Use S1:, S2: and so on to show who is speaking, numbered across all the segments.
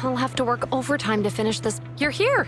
S1: I'll have to work overtime to finish this. You're here!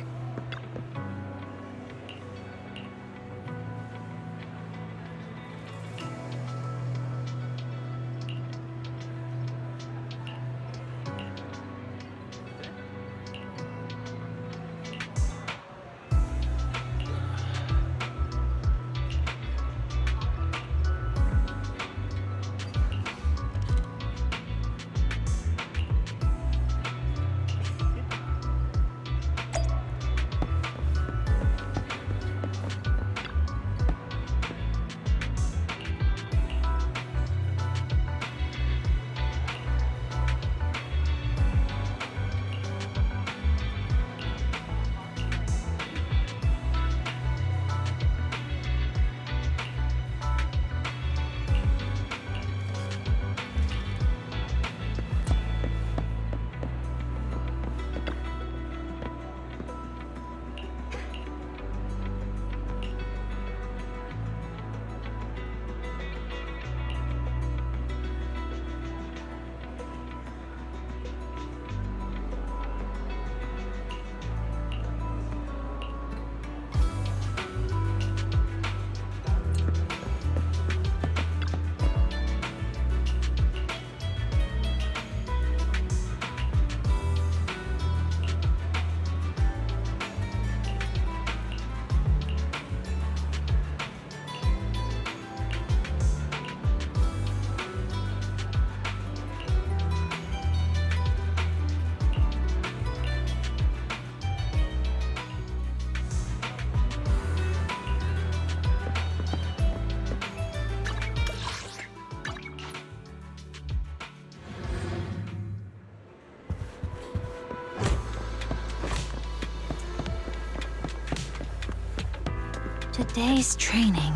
S2: Today's training.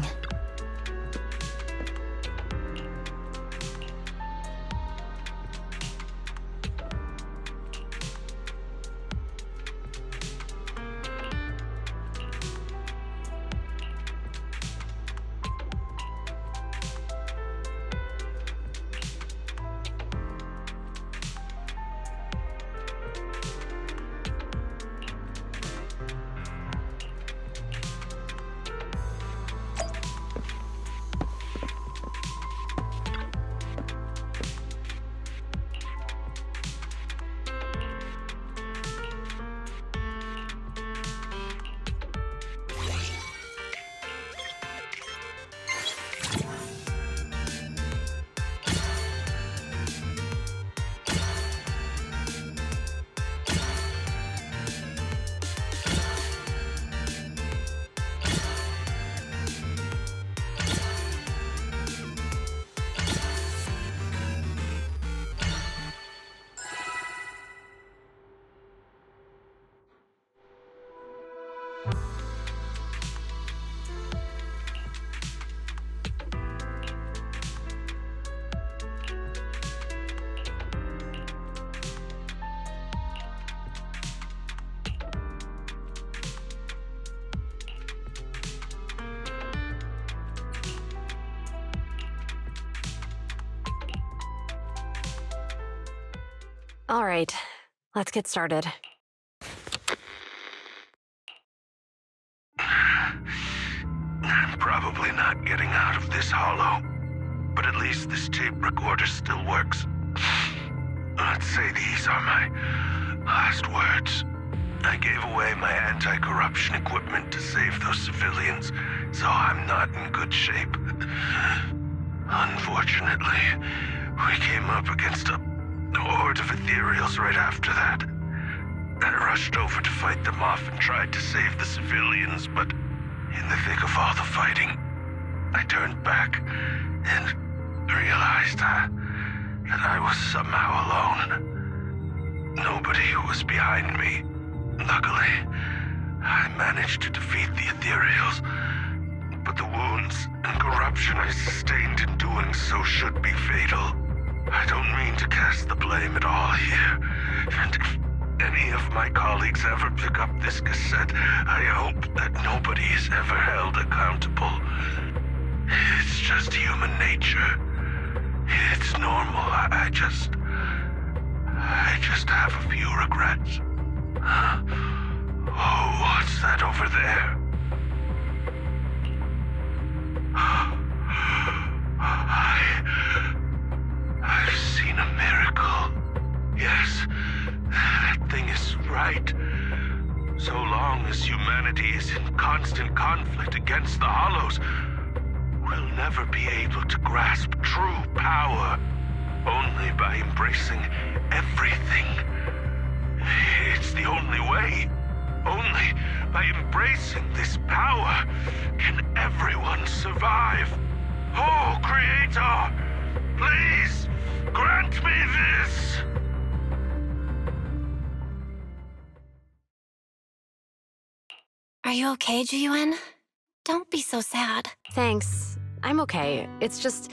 S1: All right, let's get started.
S3: I'm probably not getting out of this hollow, but at least this tape recorder still works. Let's say these are my last words. I gave away my anti-corruption equipment to save those civilians, so I'm not in good shape. Unfortunately, we came up against a horde of ethereals right after that. I rushed over to fight them off and tried to save the civilians, but in the thick of all the fighting, I turned back and realized that I was somehow alone. Nobody was behind me. Luckily, I managed to defeat the ethereals, but the wounds and corruption I sustained in doing so should be fatal. I don't mean to cast the blame at all here, and if any of my colleagues ever pick up this cassette, I hope that nobody is ever held accountable. It's just human nature. It's normal. I just have a few regrets. Oh, what's that over there? I've seen a miracle. Yes, that thing is right. So long as humanity is in constant conflict against the Hollows, we'll never be able to grasp true power. Only by embracing everything. It's the only way. Only by embracing this power can everyone survive. Oh, Creator, please grant me this.
S2: Are you okay, Jiyuan? Don't be so sad.
S1: Thanks. I'm okay. It's just...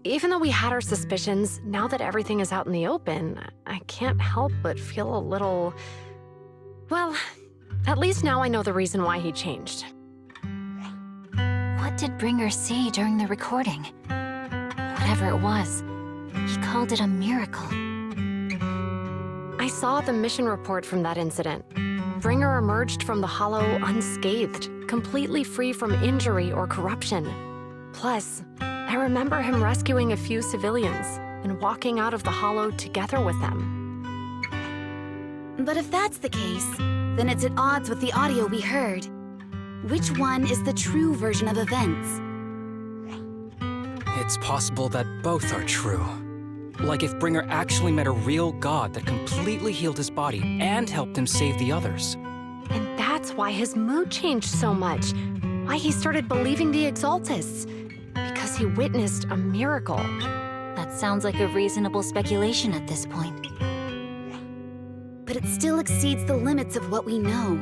S1: Even though we had our suspicions, now that everything is out in the open, I can't help but feel a little... Well, at least now I know the reason why he changed.
S2: What did Bringer see during the recording? Whatever it was, he called it a miracle.
S1: I saw the mission report from that incident. Bringer emerged from the Hollow unscathed, completely free from injury or corruption. Plus, I remember him rescuing a few civilians and walking out of the Hollow together with them.
S4: But if that's the case, then it's at odds with the audio we heard. Which one is the true version of events?
S5: It's possible that both are true. Like if Bringer actually met a real god that completely healed his body and helped him save the others.
S1: And that's why his mood changed so much. Why he started believing the Exaltists. Because he witnessed a miracle.
S2: That sounds like a reasonable speculation at this point.
S4: But it still exceeds the limits of what we know.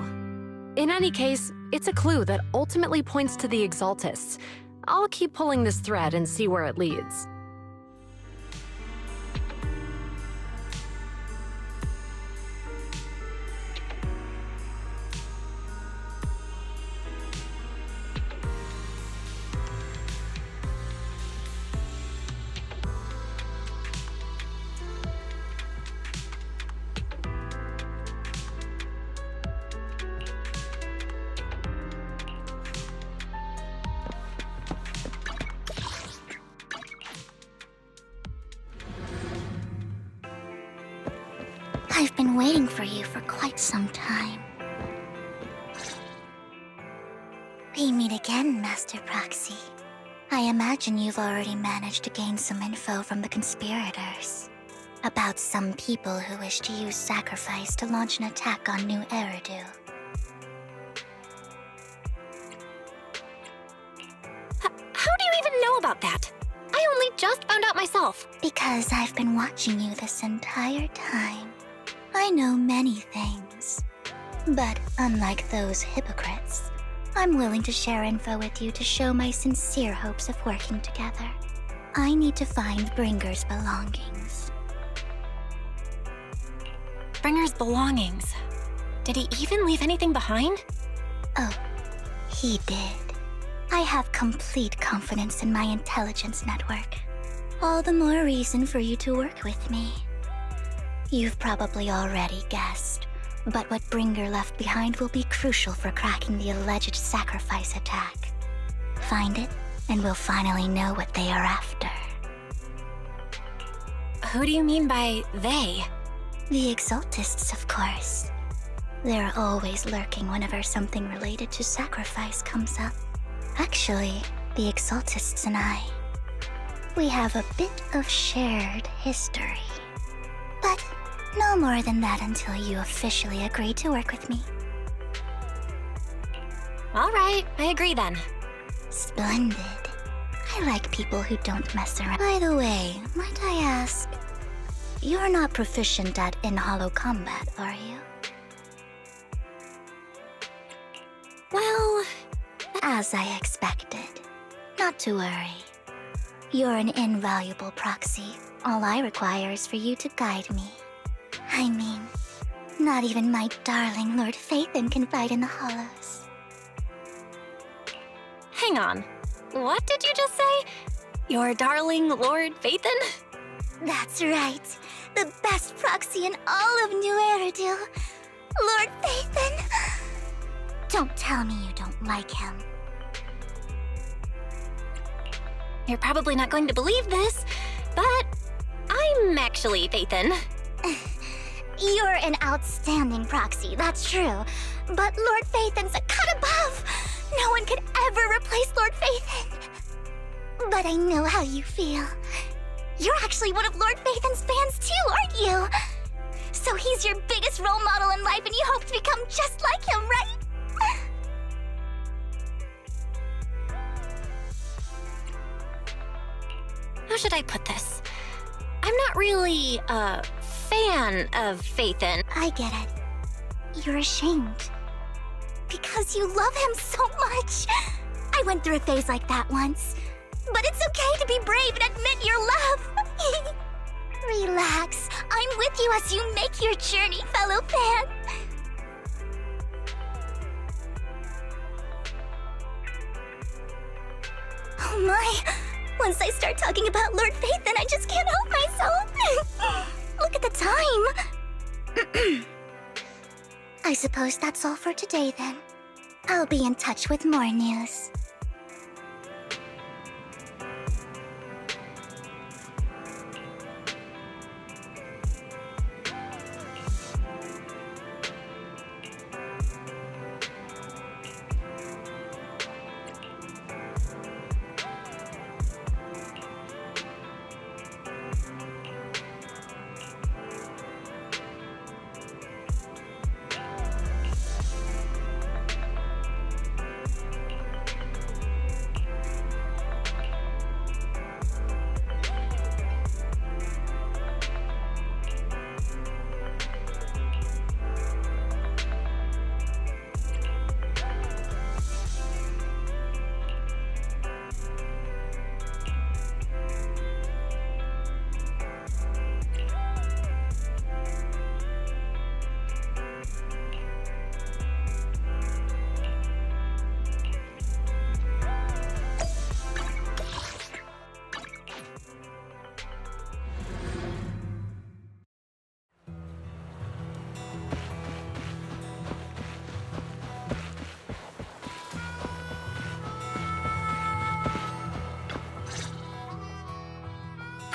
S1: In any case, it's a clue that ultimately points to the Exaltists. I'll keep pulling this thread and see where it leads.
S2: I've been waiting for you for quite some time. We meet again, Master Proxy. I imagine you've already managed to gain some info from the conspirators. About some people who wish to use sacrifice to launch an attack on New Eridu.
S1: How do you even know about that? I only just found out myself.
S2: Because I've been watching you this entire time. I know many things. But unlike those hypocrites, I'm willing to share info with you to show my sincere hopes of working together. I need to find Bringer's belongings.
S1: Bringer's belongings. Did he even leave anything behind?
S2: Oh, he did. I have complete confidence in my intelligence network. All the more reason for you to work with me. You've probably already guessed, but what Bringer left behind will be crucial for cracking the alleged sacrifice attack. Find it, and we'll finally know what they are after.
S1: Who do you mean by they?
S2: The Exaltists, of course. They're always lurking whenever something related to sacrifice comes up. Actually, the Exaltists and I, we have a bit of shared history. But no more than that until you officially agree to work with me.
S1: All right, I agree then.
S2: Splendid. I like people who don't mess around. By the way, might I ask, you're not proficient at in-hollow combat, are you?
S1: Well,
S2: as I expected. Not to worry. You're an invaluable proxy. All I require is for you to guide me. I mean, not even my darling Lord Phaethon can fight in the Hollows.
S1: hang on. What did you just say?
S6: Your darling Lord Phaethon?
S2: That's right. The best proxy in all of New Eridu. Lord Phaethon. Don't tell me you don't like him.
S6: You're probably not going to believe this, but I'm actually Phaethon.
S2: You're an outstanding proxy, that's true. But Lord Phaethon's a cut above. No one could ever replace Lord Phaethon. But I know how you feel. You're actually one of Lord Phaethon's fans too, aren't you? So he's your biggest role model in life and you hope to become just like him, right?
S6: How should I put this? I'm not really a fan of Phaethon.
S2: I get it. You're ashamed. Because you love him so much. I went through a phase like that once. But it's okay to be brave and admit your love. Relax. I'm with you as you make your journey, fellow fan. Oh my. Once I start talking about Lord Phaethon, I just can't help myself. Look at the time. I suppose that's all for today then. I'll be in touch with more news.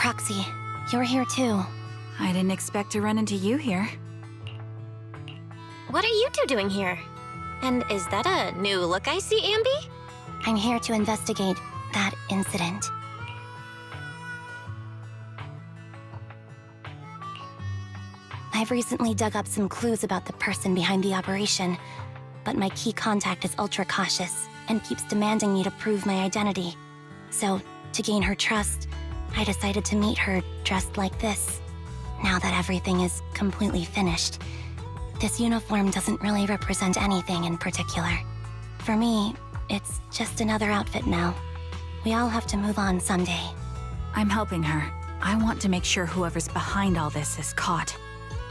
S6: Proxy, you're here too.
S4: I didn't expect to run into you here.
S6: What are you two doing here? And is that a new look I see, Ambi?
S2: I'm here to investigate that incident. I've recently dug up some clues about the person behind the operation, but my key contact is ultra cautious and keeps demanding me to prove my identity. So, to gain her trust, I decided to meet her dressed like this. Now that everything is completely finished, this uniform doesn't really represent anything in particular. For me, it's just another outfit now. We all have to move on someday.
S4: I'm helping her. I want to make sure whoever's behind all this is caught.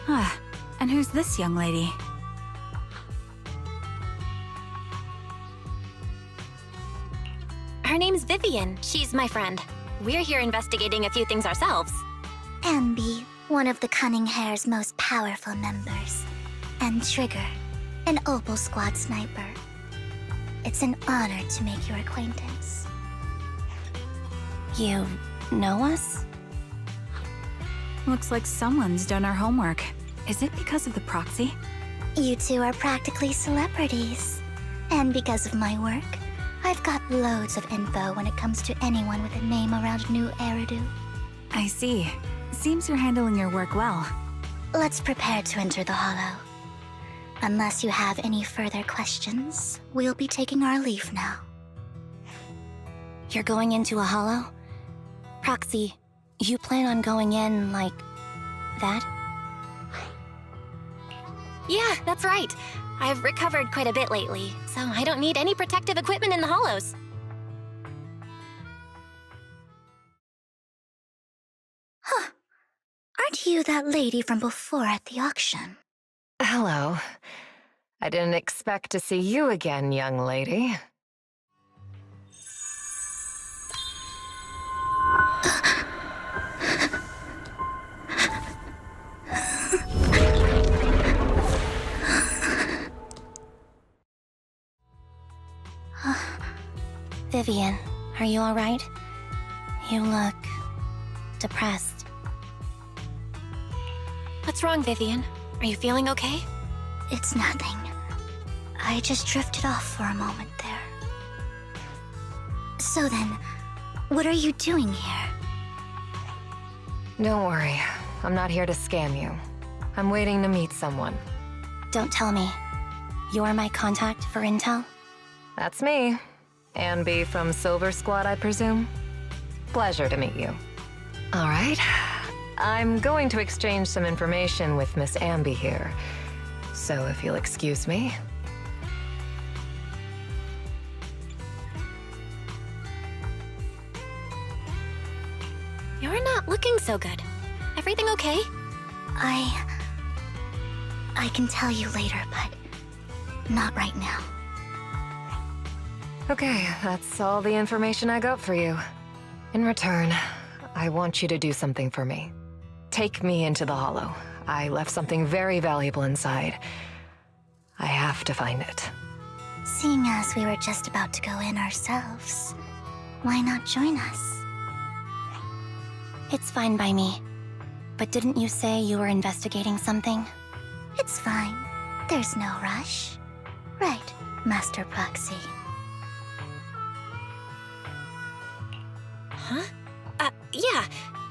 S4: Ah, and who's this young lady?
S6: Her name's Vivian. She's my friend. We're here investigating a few things ourselves.
S2: Ambi, one of the Cunning Hair's most powerful members. And Trigger, an Opal Squad sniper. It's an honor to make your acquaintance. You know us?
S4: Looks like someone's done our homework. Is it because of the proxy?
S2: You two are practically celebrities. And because of my work, I've got loads of info when it comes to anyone with a name around New Eridu.
S4: I see. Seems you're handling your work well.
S2: Let's prepare to enter the Hollow. Unless you have any further questions, we'll be taking our leave now. You're going into a Hollow? Proxy, you plan on going in like that?
S6: Yeah, that's right. I've recovered quite a bit lately, so I don't need any protective equipment in the hollows.
S2: Huh. Aren't you that lady from before at the auction?
S7: Hello. I didn't expect to see you again, young lady.
S6: Vivian, are you alright? You look... depressed. What's wrong, Vivian? Are you feeling okay?
S2: It's nothing. I just drifted off for a moment there. So then, what are you doing here?
S7: Don't worry. I'm not here to scam you. I'm waiting to meet someone.
S6: Don't tell me. You're my contact for intel?
S7: That's me. Ambi from Silver Squad, I presume? Pleasure to meet you. All right. I'm going to exchange some information with Miss Ambi here. So if you'll excuse me.
S6: You're not looking so good. Everything okay?
S2: I can tell you later, but not right now.
S7: Okay, that's all the information I got for you. In return, I want you to do something for me. Take me into the Hollow. I left something very valuable inside. I have to find it.
S2: Seeing as we were just about to go in ourselves, why not join us?
S6: It's fine by me. But didn't you say you were investigating something?
S2: It's fine. There's no rush. Right, Master Proxy.
S6: Huh? Yeah.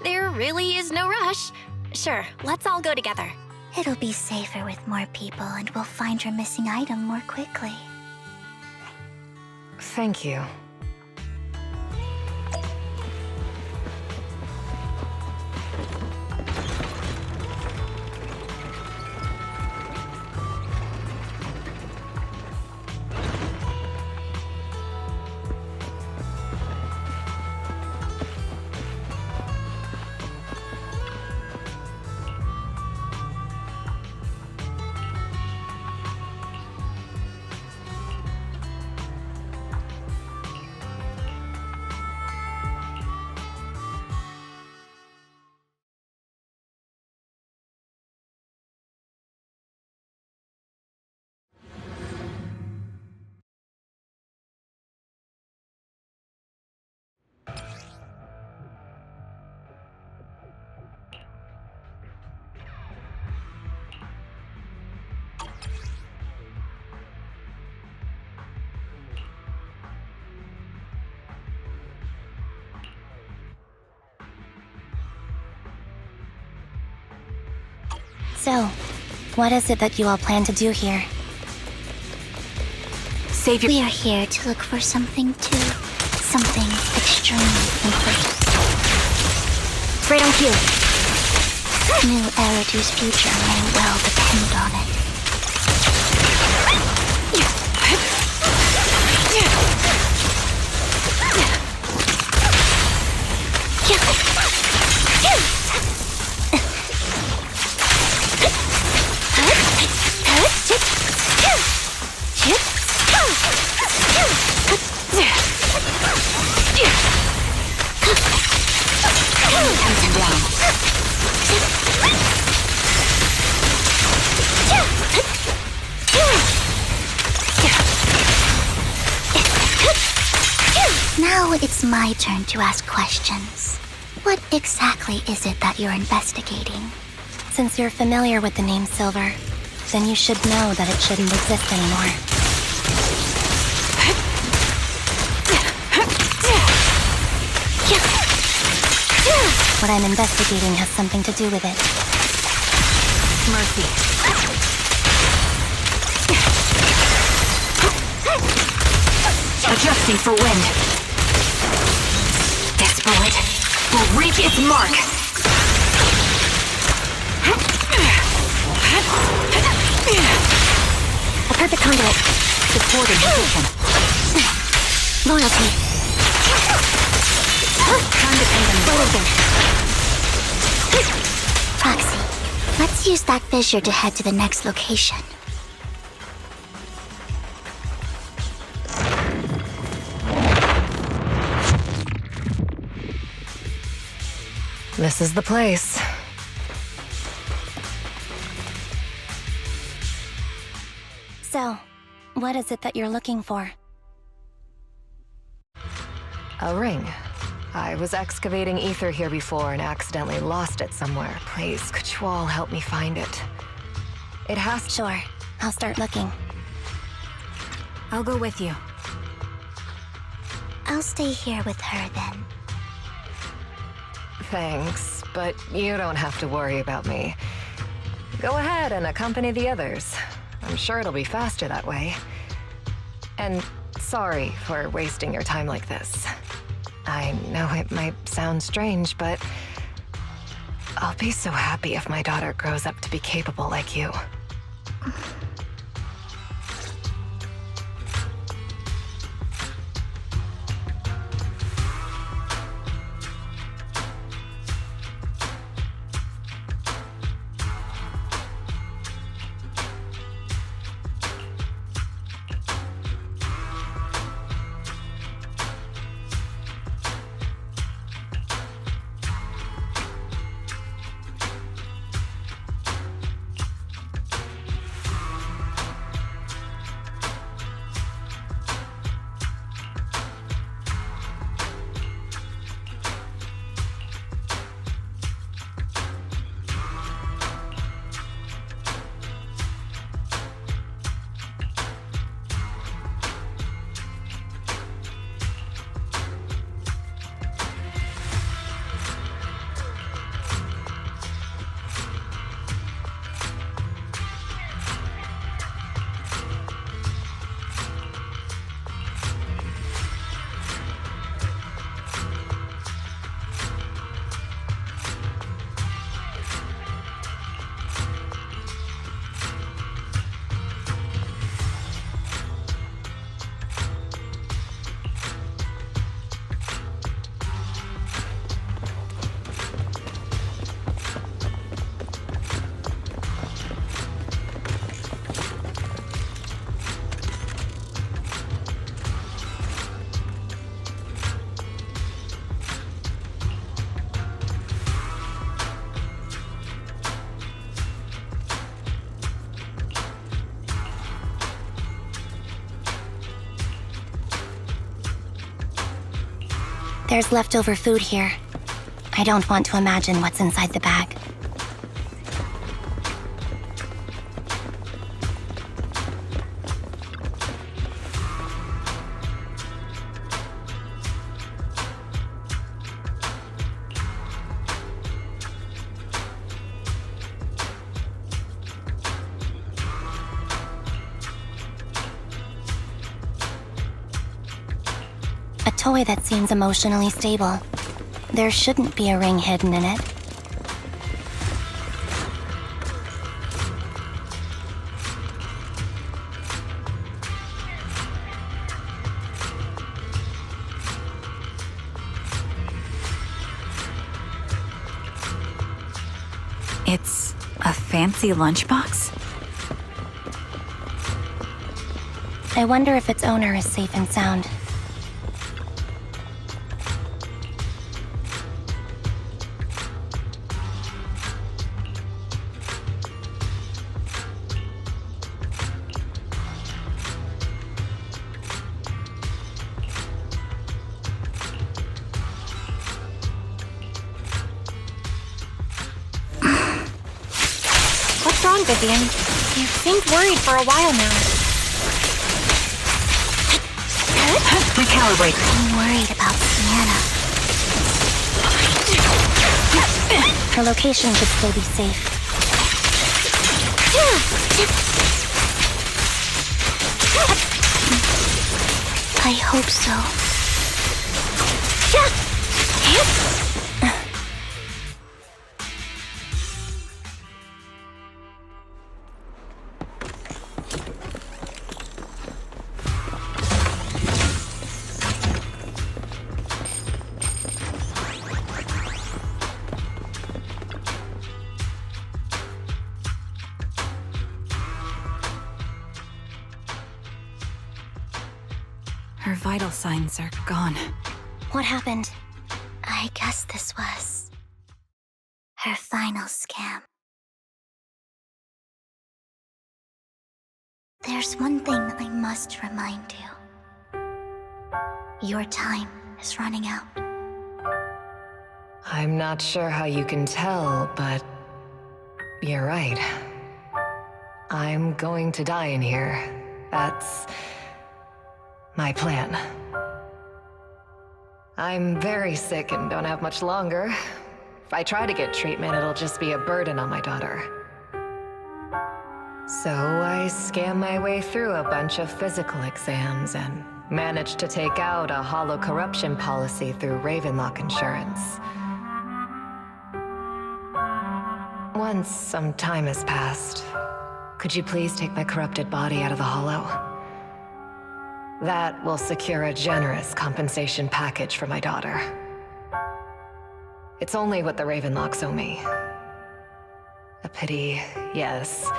S6: There really is no rush. Sure, let's all go together.
S2: It'll be safer with more people, and we'll find your missing item more quickly.
S7: Thank you.
S6: So, what is it that you all plan to do here? Save your—
S2: We are here to look for something extremely important.
S6: Right on cue.
S2: New Eridu's future may well depend on it. Now it's my turn to ask questions. What exactly is it that you're investigating?
S6: Since you're familiar with the name Silver, then you should know that it shouldn't exist anymore. What I'm investigating has something to do with it.
S7: Mercy.
S8: Adjusting for wind. This bullet will reach its mark.
S6: A perfect conduit. Supporting position. Loyalty. Time to pay them forward.
S2: Proxy, let's use that fissure to head to the next location.
S7: This is the place.
S6: So, what is it that you're looking for?
S7: A ring. I was excavating ether here before and accidentally lost it somewhere. Please, could you all help me find it? It has to—
S2: Sure, I'll start looking.
S4: I'll go with you.
S2: I'll stay here with her then.
S7: Thanks, but you don't have to worry about me. Go ahead and accompany the others. I'm sure it'll be faster that way. And sorry for wasting your time like this. I know it might sound strange, but I'll be so happy if my daughter grows up to be capable like you.
S2: There's leftover food here. I don't want to imagine what's inside the bag. A toy that seems emotionally stable. There shouldn't be a ring hidden in it.
S4: It's a fancy lunchbox?
S2: I wonder if its owner is safe and sound.
S6: What's wrong, Vivian? You seemed worried for a while now.
S8: Recalibrate.
S2: I'm worried about Sienna. Her location should still be safe. I hope so.
S4: Her vital signs are gone.
S2: What happened? I guess this was her final scam. There's one thing I must remind you. Your time is running out.
S7: I'm not sure how you can tell, but you're right. I'm going to die in here. That's my plan. I'm very sick and don't have much longer. If I try to get treatment, it'll just be a burden on my daughter. So I scam my way through a bunch of physical exams and managed to take out a hollow corruption policy through Ravenlock Insurance. Once some time has passed, could you please take my corrupted body out of the hollow? That will secure a generous compensation package for my daughter. It's only what the Ravenlocks owe me. A pity, yes.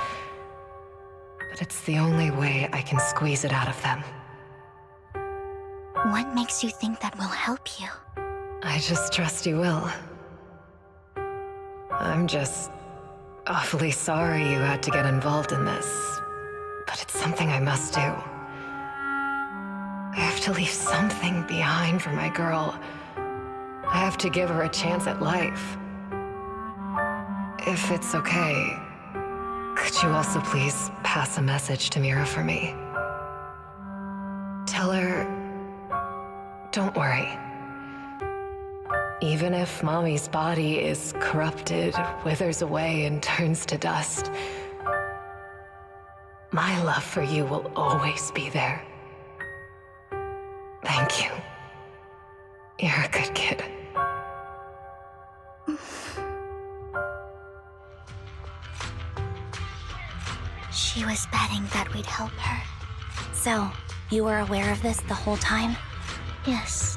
S7: But it's the only way I can squeeze it out of them.
S2: What makes you think that will help you?
S7: I just trust you will. I'm just awfully sorry you had to get involved in this, but it's something I must do. I have to leave something behind for my girl. I have to give her a chance at life. If it's okay, could you also please pass a message to Mira for me? Tell her, don't worry. Even if Mommy's body is corrupted, withers away, and turns to dust, my love for you will always be there. Thank you. You're a good kid.
S2: She was betting that we'd help her.
S6: So, you were aware of this the whole time?
S2: Yes.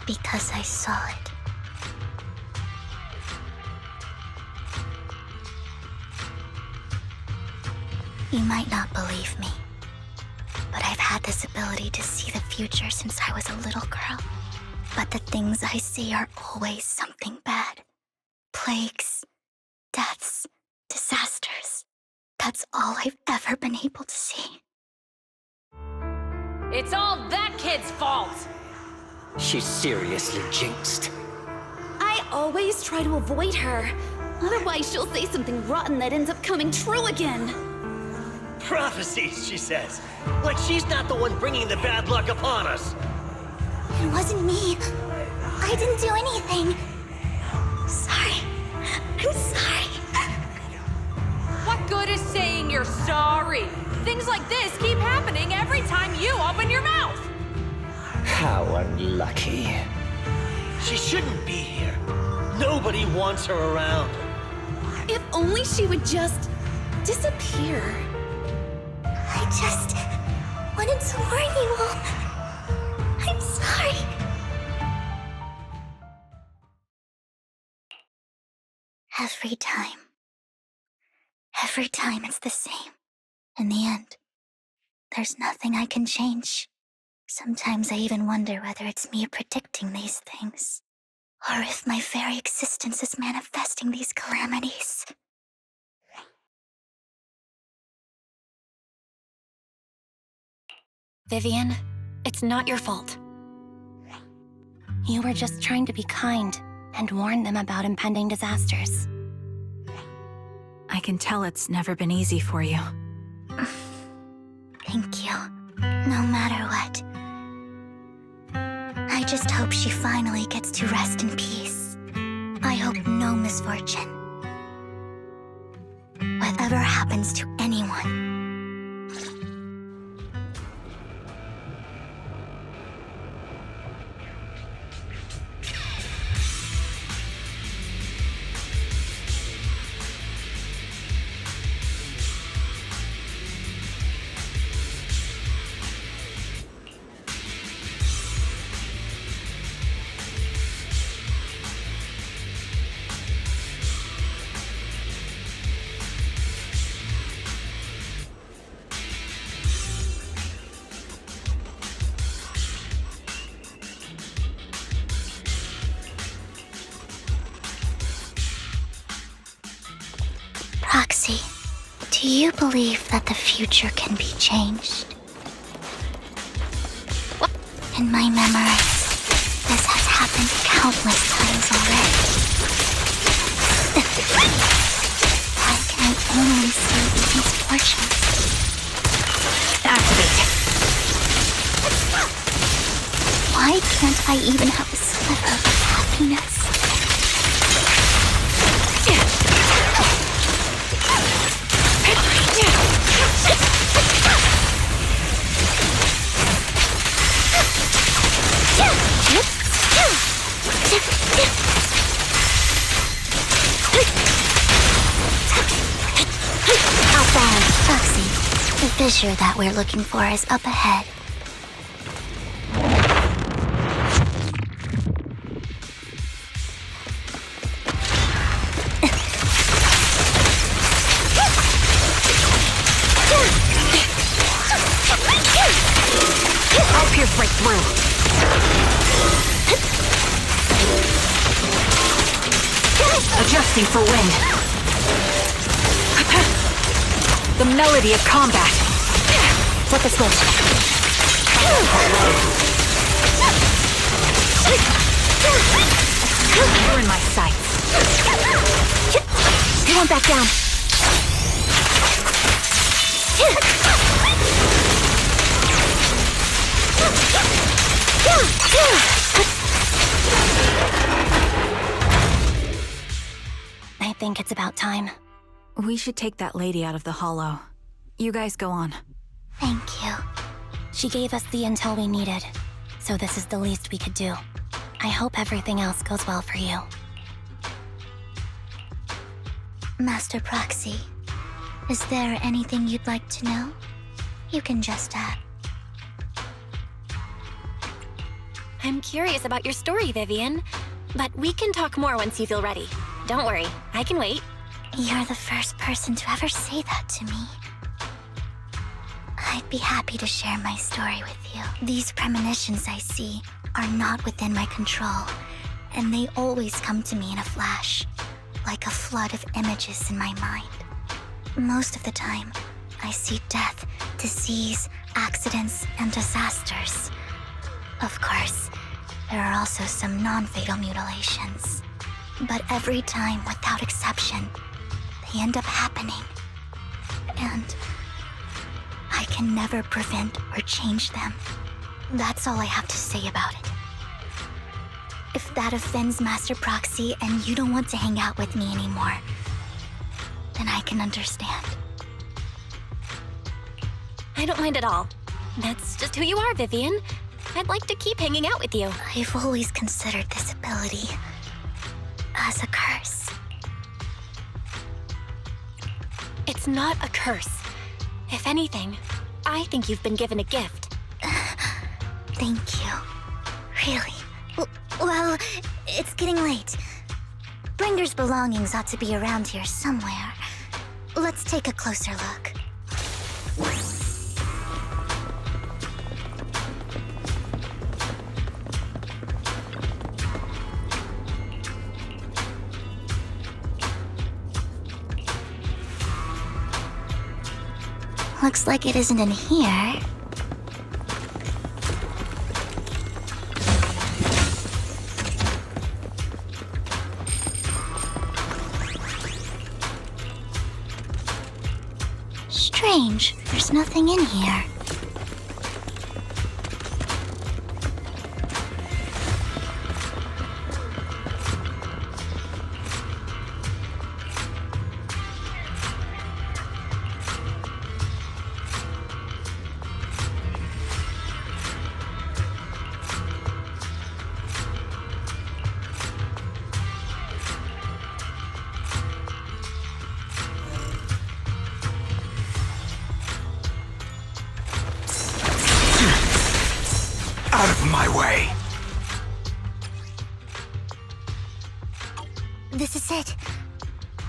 S2: Because I saw it. You might not believe me, but I've had this ability to see the future since I was a little girl. But the things I see are always something bad. Plagues, deaths, disasters. That's all I've ever been able to see.
S8: It's all that kid's fault!
S9: She's seriously jinxed.
S4: I always try to avoid her. Otherwise, she'll say something rotten that ends up coming true again.
S9: Prophecies, she says. Like she's not the one bringing the bad luck upon us.
S2: It wasn't me. I didn't do anything. Sorry. I'm sorry.
S8: What good is saying you're sorry? Things like this keep happening every time you open your mouth!
S9: How unlucky. She shouldn't be here. Nobody wants her around.
S4: If only she would just disappear.
S2: I just wanted to warn you all. I'm sorry. Every time it's the same. In the end, there's nothing I can change. Sometimes I even wonder whether it's me predicting these things, or if my very existence is manifesting these calamities.
S6: Vivian, it's not your fault. You were just trying to be kind and warn them about impending disasters.
S10: I can tell it's never been easy for you.
S2: Thank you. No matter what. I just hope she finally gets to rest in peace. I hope no misfortune. Whatever happens to anyone. Roxy, do you believe that the future can be changed? In my memories, this has happened countless times already. Why can I only see these misfortunes?
S10: Activate.
S2: Why can't I even have a sliver of happiness? Outbound, Foxy. The fissure that we're looking for is up ahead.
S1: I'll pierce right through.
S10: Adjusting for wind. The melody of combat.
S1: Flip a switch.
S10: You're in my sights.
S1: You won't back down.
S6: I think it's about time.
S10: We should take that lady out of the hollow. You guys go on.
S2: Thank you.
S6: She gave us the intel we needed, so this is the least we could do. I hope everything else goes well for you.
S2: Master Proxy, is there anything you'd like to know? You can just
S6: I'm curious about your story, Vivian. But we can talk more once you feel ready. Don't worry, I can wait.
S2: You're the first person to ever say that to me. I'd be happy to share my story with you. These premonitions I see are not within my control, and they always come to me in a flash, like a flood of images in my mind. Most of the time, I see death, disease, accidents, and disasters. Of course, there are also some non-fatal mutilations. But every time, without exception, they end up happening. And I can never prevent or change them. That's all I have to say about it. If that offends Master Proxy and you don't want to hang out with me anymore, then I can understand.
S6: I don't mind at all. That's just who you are, Vivian. I'd like to keep hanging out with you.
S2: I've always considered this ability as a curse.
S6: It's not a curse. If anything, I think you've been given a gift.
S2: Thank you. Really? Well, it's getting late. Bringer's belongings ought to be around here somewhere. Let's take a closer look. Looks like it isn't in here. Strange, there's nothing in here.
S3: Out of my way!
S2: This is it.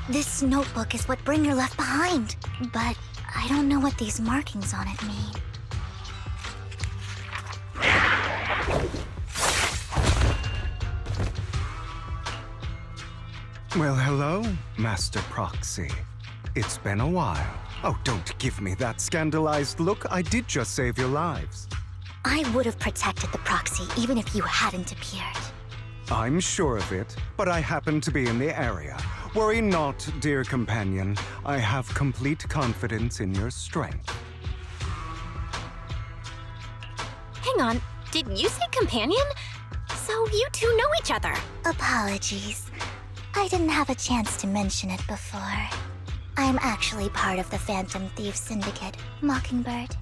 S2: This notebook is what Bringer left behind. But I don't know what these markings on it mean.
S11: Well, hello, Master Proxy. It's been a while. Oh, don't give me that scandalized look. I did just save your lives.
S2: I would have protected the proxy even if you hadn't appeared.
S11: I'm sure of it, but I happen to be in the area. Worry not, dear companion. I have complete confidence in your strength.
S6: Hang on, did you say companion? So you two know each other.
S2: Apologies. I didn't have a chance to mention it before. I'm actually part of the Phantom Thief Syndicate, Mockingbird.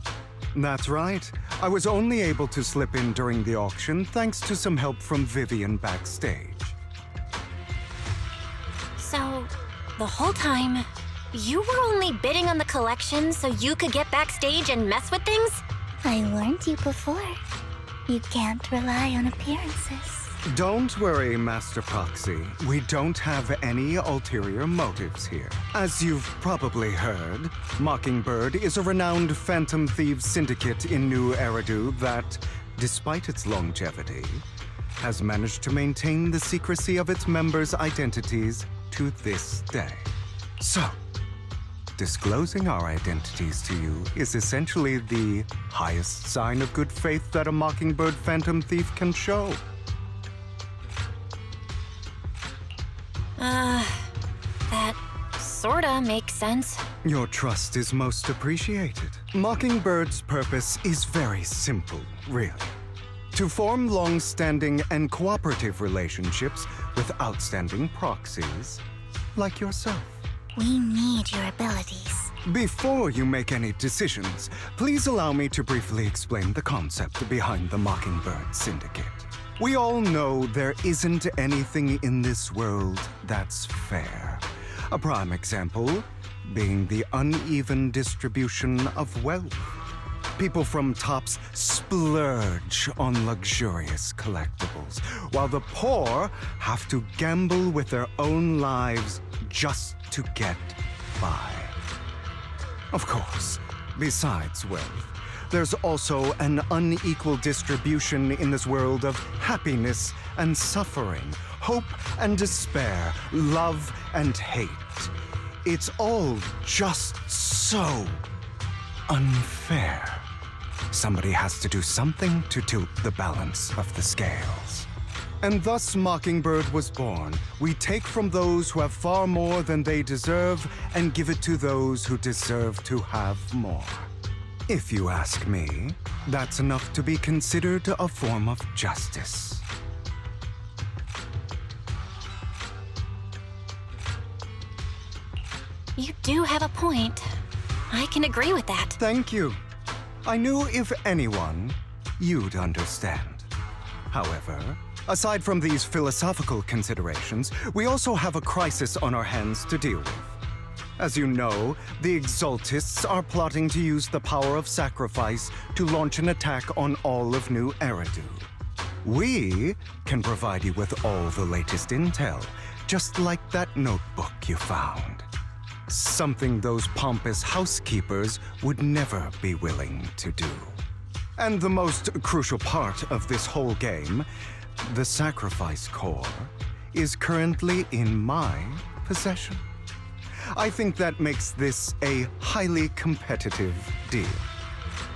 S11: That's right. I was only able to slip in during the auction thanks to some help from Vivian backstage.
S6: So, the whole time, you were only bidding on the collection so you could get backstage and mess with things?
S2: I warned you before. You can't rely on appearances.
S11: Don't worry, Master Proxy. We don't have any ulterior motives here. As you've probably heard, Mockingbird is a renowned Phantom Thieves syndicate in New Eridu that, despite its longevity, has managed to maintain the secrecy of its members' identities to this day. So, disclosing our identities to you is essentially the highest sign of good faith that a Mockingbird Phantom Thief can show.
S6: That sorta makes sense.
S11: Your trust is most appreciated. Mockingbird's purpose is very simple, really. To form long-standing and cooperative relationships with outstanding proxies like yourself.
S2: We need your abilities.
S11: Before you make any decisions, please allow me to briefly explain the concept behind the Mockingbird Syndicate. We all know there isn't anything in this world that's fair. A prime example being the uneven distribution of wealth. People from tops splurge on luxurious collectibles, while the poor have to gamble with their own lives just to get by. Of course, besides wealth, there's also an unequal distribution in this world of happiness and suffering, hope and despair, love and hate. It's all just so unfair. Somebody has to do something to tilt the balance of the scales. And thus Mockingbird was born. We take from those who have far more than they deserve and give it to those who deserve to have more. If you ask me, that's enough to be considered a form of justice.
S6: You do have a point. I can agree with that.
S11: Thank you. I knew if anyone, you'd understand. However, aside from these philosophical considerations, we also have a crisis on our hands to deal with. As you know, the Exaltists are plotting to use the power of sacrifice to launch an attack on all of New Eridu. We can provide you with all the latest intel, just like that notebook you found. Something those pompous housekeepers would never be willing to do. And the most crucial part of this whole game, the sacrifice core, is currently in my possession. I think that makes this a highly competitive deal.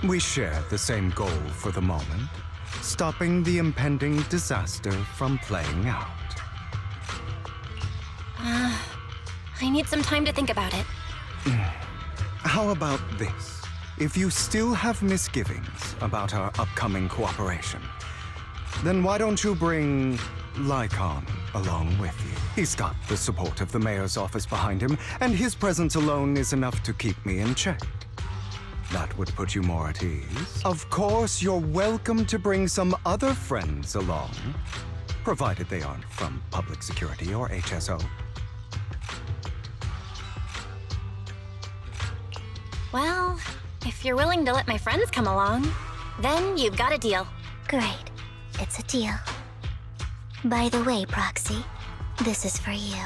S11: We share the same goal for the moment, stopping the impending disaster from playing out.
S6: I need some time to think about it.
S11: How about this? If you still have misgivings about our upcoming cooperation, then why don't you bring Lycon along with you? He's got the support of the mayor's office behind him, and his presence alone is enough to keep me in check. That would put you more at ease. Of course, you're welcome to bring some other friends along, provided they aren't from public security or HSO.
S6: Well, if you're willing to let my friends come along, then you've got a deal.
S2: Great. It's a deal. By the way, Proxy, this is for you.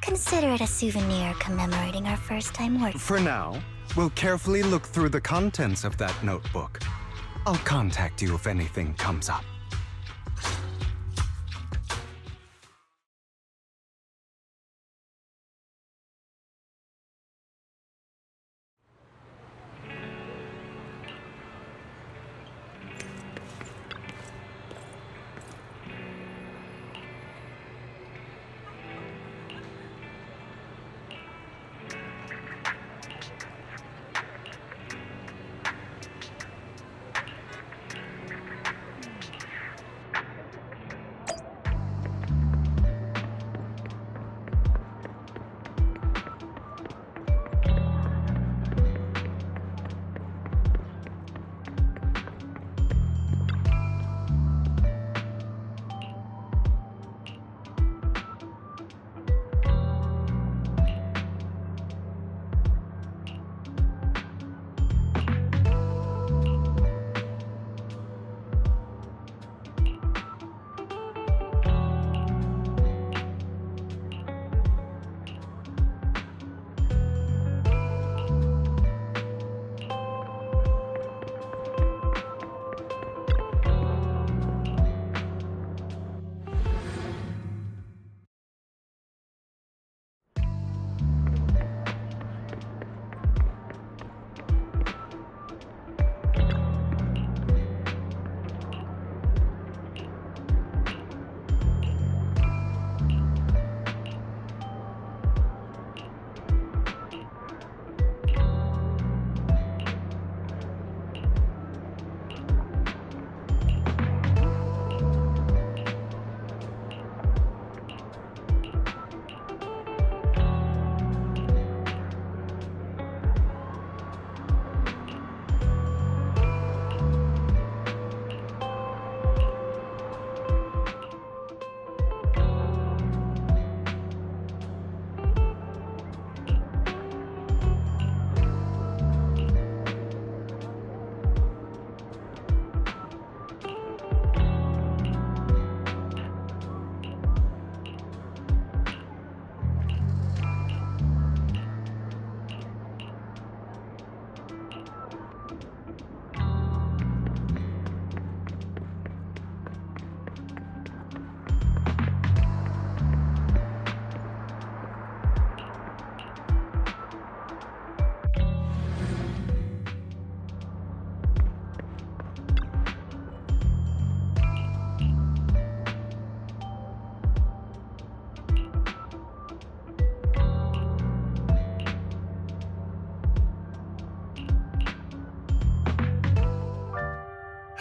S2: Consider it a souvenir commemorating our first time working.
S11: For now, we'll carefully look through the contents of that notebook. I'll contact you if anything comes up.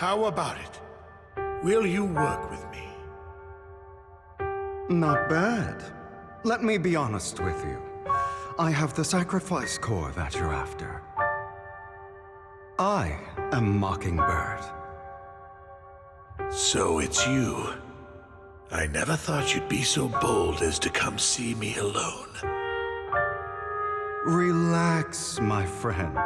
S12: How about it? Will you work with me?
S11: Not bad. Let me be honest with you. I have the sacrifice core that you're after. I am Mockingbird.
S12: So it's you. I never thought you'd be so bold as to come see me alone.
S11: Relax, my friend.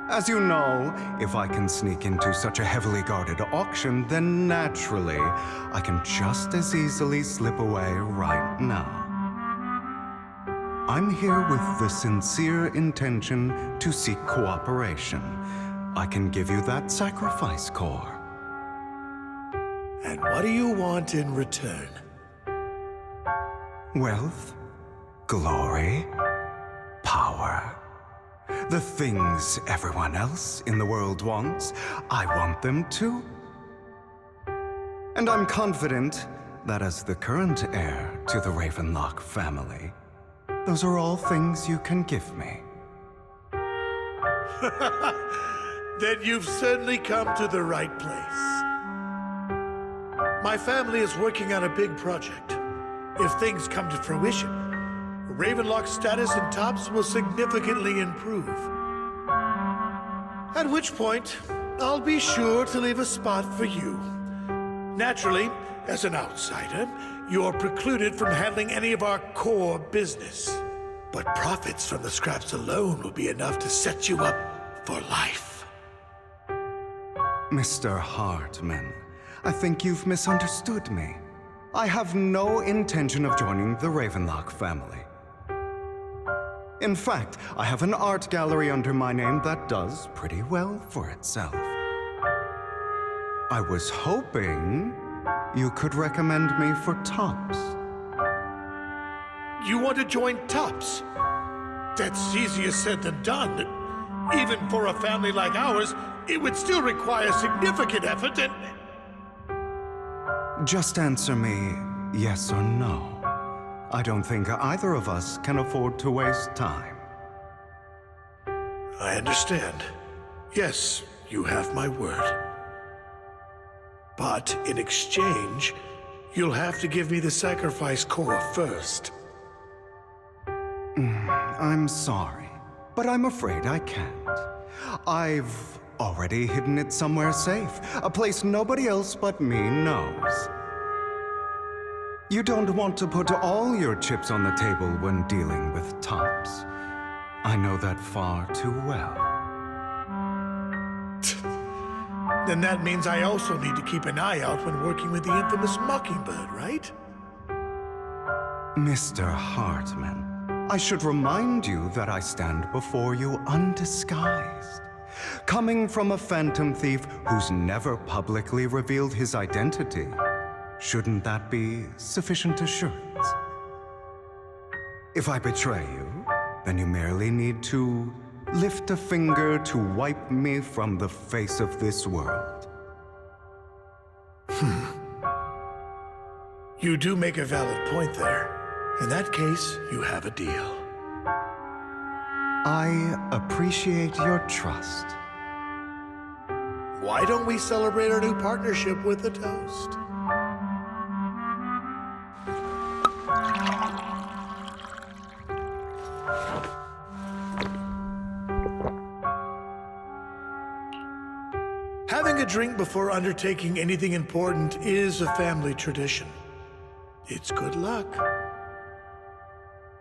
S11: As you know, if I can sneak into such a heavily guarded auction, then naturally, I can just as easily slip away right now. I'm here with the sincere intention to seek cooperation. I can give you that sacrifice core.
S12: And what do you want in return?
S11: Wealth, glory, power. The things everyone else in the world wants, I want them too. And I'm confident that as the current heir to the Ravenlock family, those are all things you can give me.
S12: Then you've certainly come to the right place. My family is working on a big project. If things come to fruition, Ravenlock's status in Tops will significantly improve. At which point, I'll be sure to leave a spot for you. Naturally, as an outsider, you're precluded from handling any of our core business. But profits from the scraps alone will be enough to set you up for life.
S11: Mr. Hartman, I think you've misunderstood me. I have no intention of joining the Ravenlock family. In fact, I have an art gallery under my name that does pretty well for itself. I was hoping you could recommend me for Tops.
S12: You want to join Tops? That's easier said than done. Even for a family like ours, it would still require significant effort and...
S11: Just answer me yes or no. I don't think either of us can afford to waste time.
S12: I understand. Yes, you have my word. But in exchange, you'll have to give me the sacrifice core first.
S11: I'm sorry, but I'm afraid I can't. I've already hidden it somewhere safe, a place nobody else but me knows. You don't want to put all your chips on the table when dealing with Tops. I know that far too well.
S12: Then that means I also need to keep an eye out when working with the infamous Mockingbird, right?
S11: Mr. Hartman, I should remind you that I stand before you undisguised. Coming from a phantom thief who's never publicly revealed his identity, shouldn't that be sufficient assurance? If I betray you, then you merely need to lift a finger to wipe me from the face of this world.
S12: You do make a valid point there. In that case, you have a deal.
S11: I appreciate your trust.
S12: Why don't we celebrate our new partnership with a toast? Having a drink before undertaking anything important is a family tradition. It's good luck.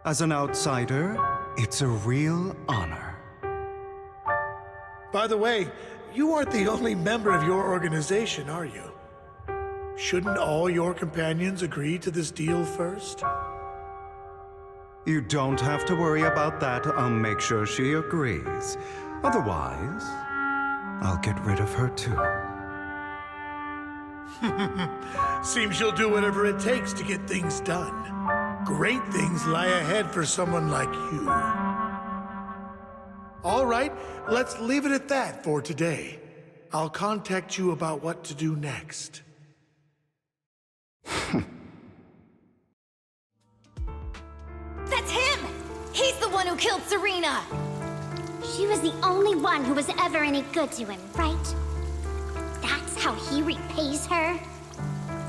S11: As an outsider, it's a real honor.
S12: By the way, you aren't the only member of your organization, are you? Shouldn't all your companions agree to this deal first?
S11: You don't have to worry about that. I'll make sure she agrees. Otherwise, I'll get rid of her too.
S12: Seems you'll do whatever it takes to get things done. Great things lie ahead for someone like you. All right, let's leave it at that for today. I'll contact you about what to do next.
S4: That's him! He's the one who killed Serena!
S2: She was the only one who was ever any good to him, right? That's how he repays her?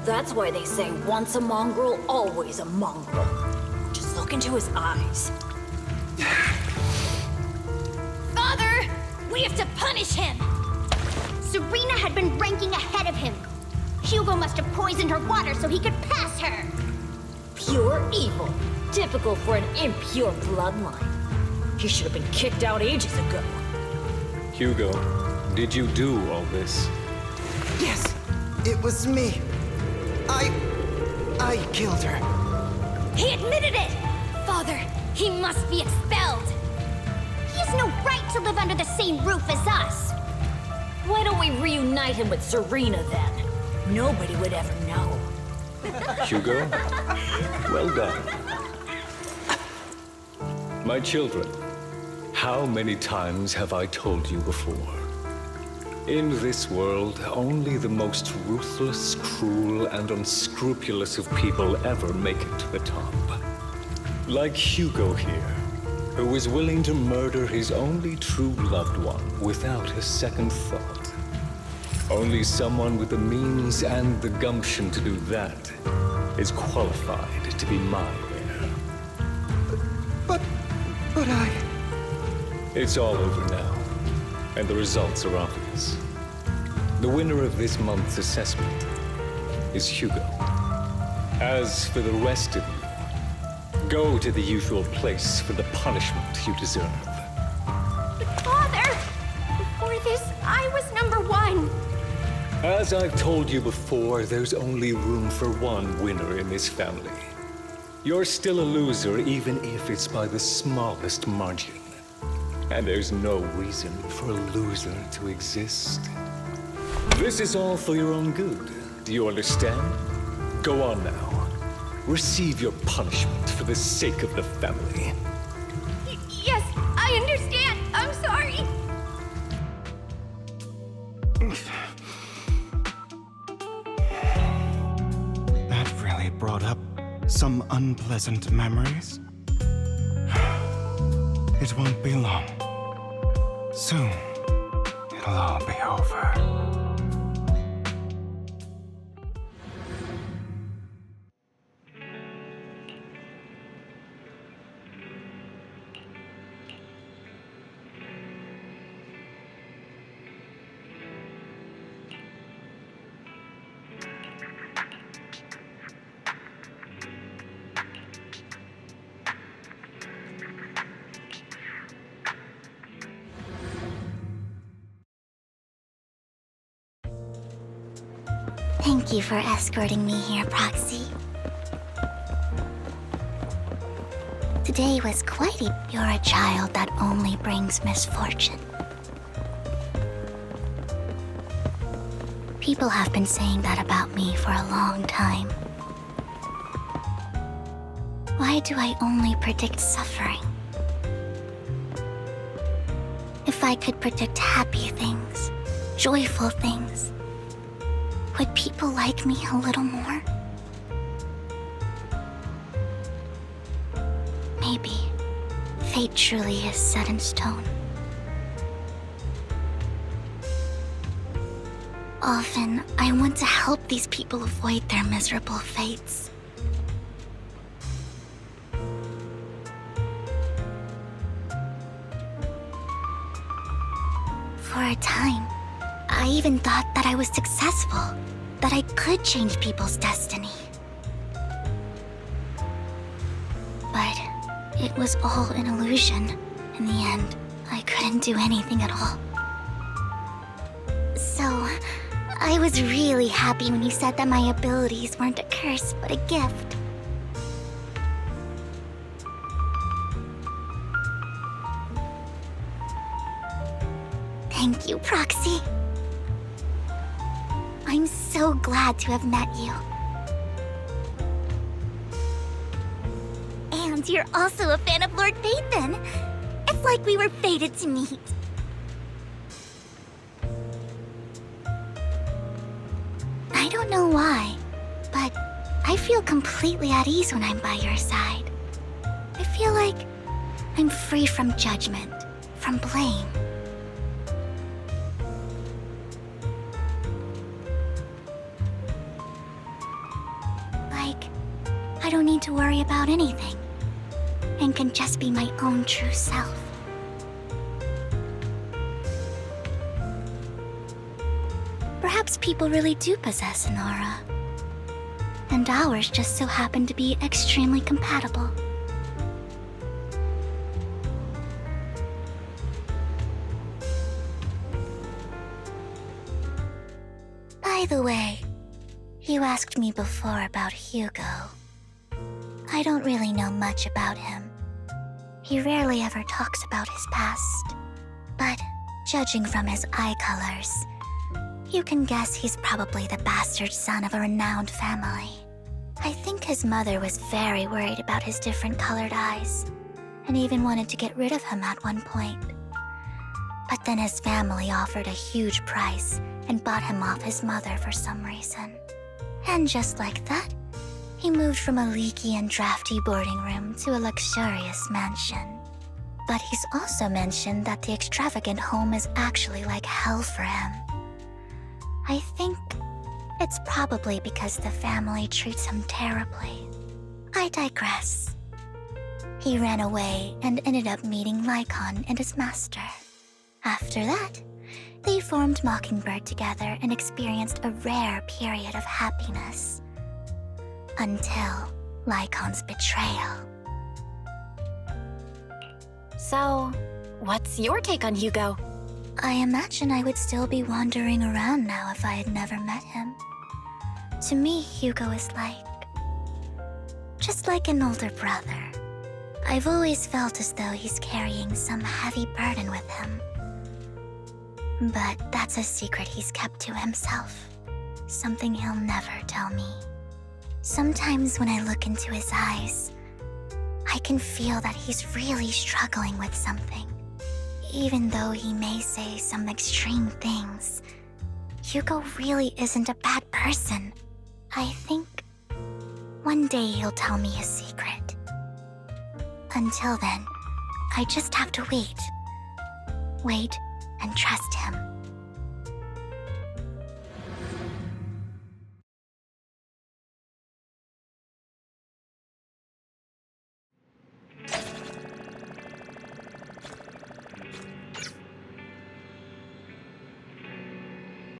S13: That's why they say once a mongrel, always a mongrel. Just look into his eyes.
S2: Father! We have to punish him! Serena had been ranking ahead of him. Hugo must have poisoned her water so he could pass her.
S13: Pure evil. Typical for an impure bloodline. He should have been kicked out ages ago.
S14: Hugo, did you do all this?
S15: Yes, it was me. I killed her.
S2: He admitted it! Father, he must be expelled. He has no right to live under the same roof as us.
S13: Why don't we reunite him with Serena then? Nobody would ever know.
S14: Hugo, well done. My children, how many times have I told you before? In this world, only the most ruthless, cruel, and unscrupulous of people ever make it to the top. Like Hugo here, who was willing to murder his only true loved one without a second thought. Only someone with the means and the gumption to do that is qualified to be my heir.
S15: But I...
S14: It's all over now, and the results are obvious. The winner of this month's assessment is Hugo. As for the rest of you, go to the usual place for the punishment you deserve.
S2: Father! Before this, I was #1.
S14: As I've told you before, there's only room for one winner in this family. You're still a loser, even if it's by the smallest margin. And there's no reason for a loser to exist. This is all for your own good. Do you understand? Go on now. Receive your punishment for the sake of the family.
S2: Yes, I understand. I'm sorry.
S11: That really brought up some unpleasant memories. It won't be long. Soon, it'll all be over.
S2: Thank you for escorting me here, Proxy. Today was quite a... You're a child that only brings misfortune. People have been saying that about me for a long time. Why do I only predict suffering? If I could predict happy things, joyful things, would people like me a little more? Maybe fate truly is set in stone. Often, I want to help these people avoid their miserable fates. For a time, I even thought that I was successful, that I could change people's destiny. But it was all an illusion. In the end, I couldn't do anything at all. So, I was really happy when you said that my abilities weren't a curse, but a gift. Thank you, Proxy. I'm so glad to have met you. And you're also a fan of Lord Phaethon. It's like we were fated to meet. I don't know why, but I feel completely at ease when I'm by your side. I feel like I'm free from judgment, from blame. I don't need to worry about anything, and can just be my own true self. Perhaps people really do possess an aura, and ours just so happen to be extremely compatible. By the way, you asked me before about Hugo. I don't really know much about him. He rarely ever talks about his past, but judging from his eye colors, you can guess he's probably the bastard son of a renowned family. I think his mother was very worried about his different colored eyes, and even wanted to get rid of him at one point. But then his family offered a huge price and bought him off his mother for some reason. And just like that, he moved from a leaky and drafty boarding room to a luxurious mansion. But he's also mentioned that the extravagant home is actually like hell for him. I think it's probably because the family treats him terribly. I digress. He ran away and ended up meeting Lycon and his master. After that, they formed Mockingbird together and experienced a rare period of happiness. Until Lycon's betrayal.
S6: So, what's your take on Hugo?
S2: I imagine I would still be wandering around now if I had never met him. To me, Hugo is just like an older brother. I've always felt as though he's carrying some heavy burden with him. But that's a secret he's kept to himself. Something he'll never tell me. Sometimes when I look into his eyes, I can feel that he's really struggling with something. Even though he may say some extreme things, Hugo really isn't a bad person. I think one day he'll tell me his secret. Until then, I just have to wait. Wait and trust him.